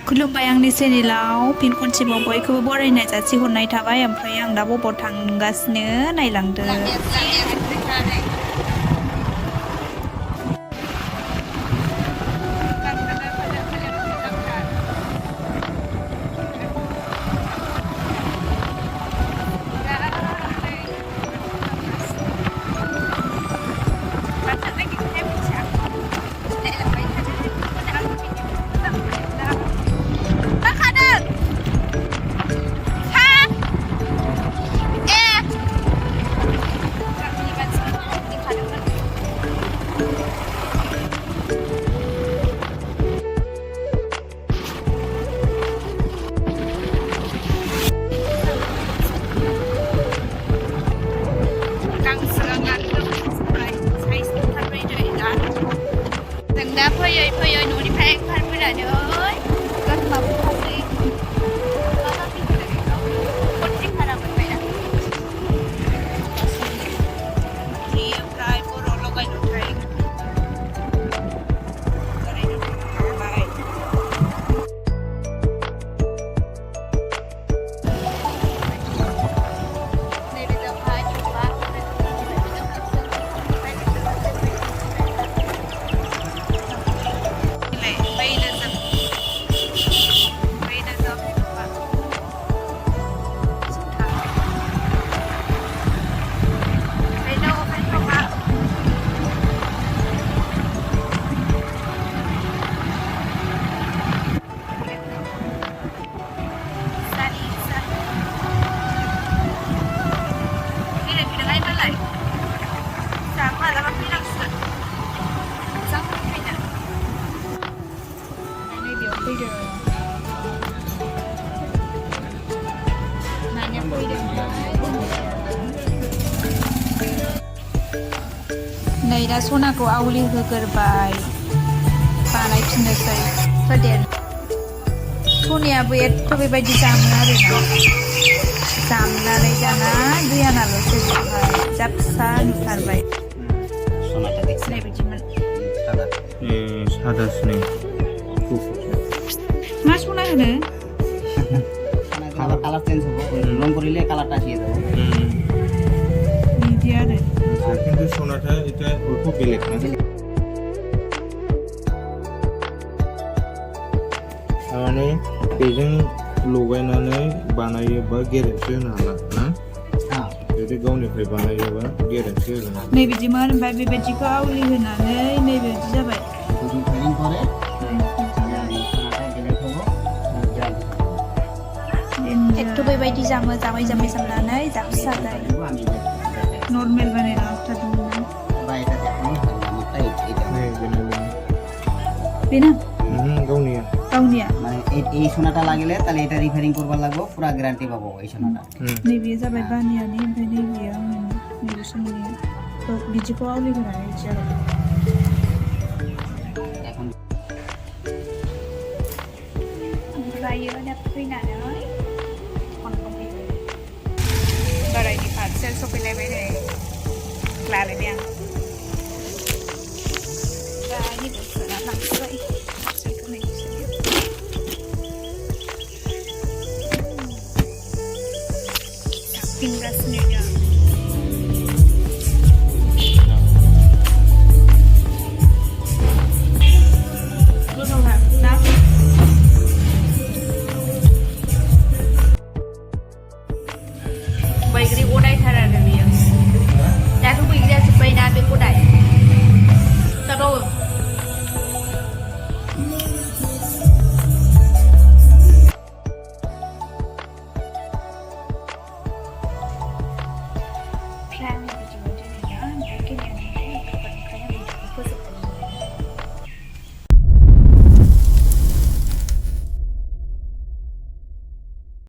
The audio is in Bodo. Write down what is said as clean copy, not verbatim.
खुलुमबाय आंनि चेनेलाव फिन खनसेबाव बयखौबो बरायनाय जासिहरनाय थाबाय। ओमफ्राय आं दा बबाव थांगासिनो नायलांदो। दा फैयै फैयै न'निफ्राय ओंखारबोनानै दतमा बुखासै कचिं भारा मोनबायना ओमफ्राय बर' लगायल'थाय नै दा सनाखौ आवलि होगोरबाय बानायफिननोसै फोदेर सनायाबो एथ' बेबायदि जामो आरोना जामनानै दाना दैयानाल'सो जोबबाय जा फिसा नुथारबाय सिनाय बायदिमोन सादासो मा सना होनो কালার চেঞ্জ হবো রং করিলে কালারটা চেঞ্জ হবে बिदि आरो কিন্তু সোনাটা এটা অল্প বেলেগ না माने बेजों लगायनानै बानायोबा गेरेन्टि होनो हाला ना जुदि गावनिफ्राय बानायोबा गेरेन्टि होगोन नै बिदिमोन ओमफ्राय बेबायदिखौ आवलि होनानै नैबेबायदि जाबाय एथ' बेबायदि जामो जामै जामै जामनानै जाबसा जायो नर्मेल बानायना होथारदोंमोन बेना गावनिया गावनिया মানে এই সোনাটা লাগিলে তাহলে এটা রিপেয়ারিং করবার লাগবো পুরো গ্যারান্টি পাবো এই সোনাটা नैबे जाबाय बानियानि ओमफ्राय नैबेयो आंनि नैबे सोमोन्दै बिदिखौ आवलि होनानै बिदि आरो ओमफ्रायो दा फैनानै बोरायनि फारसे सफैलायबाय नै लालायबाय आं दा नैबे सोना लांसै जाफिनगासिनो दा बैग्रि गदायथार आरो बेयो दाथ' बैग्रिया जोब्बायना बे गदाय दाथ'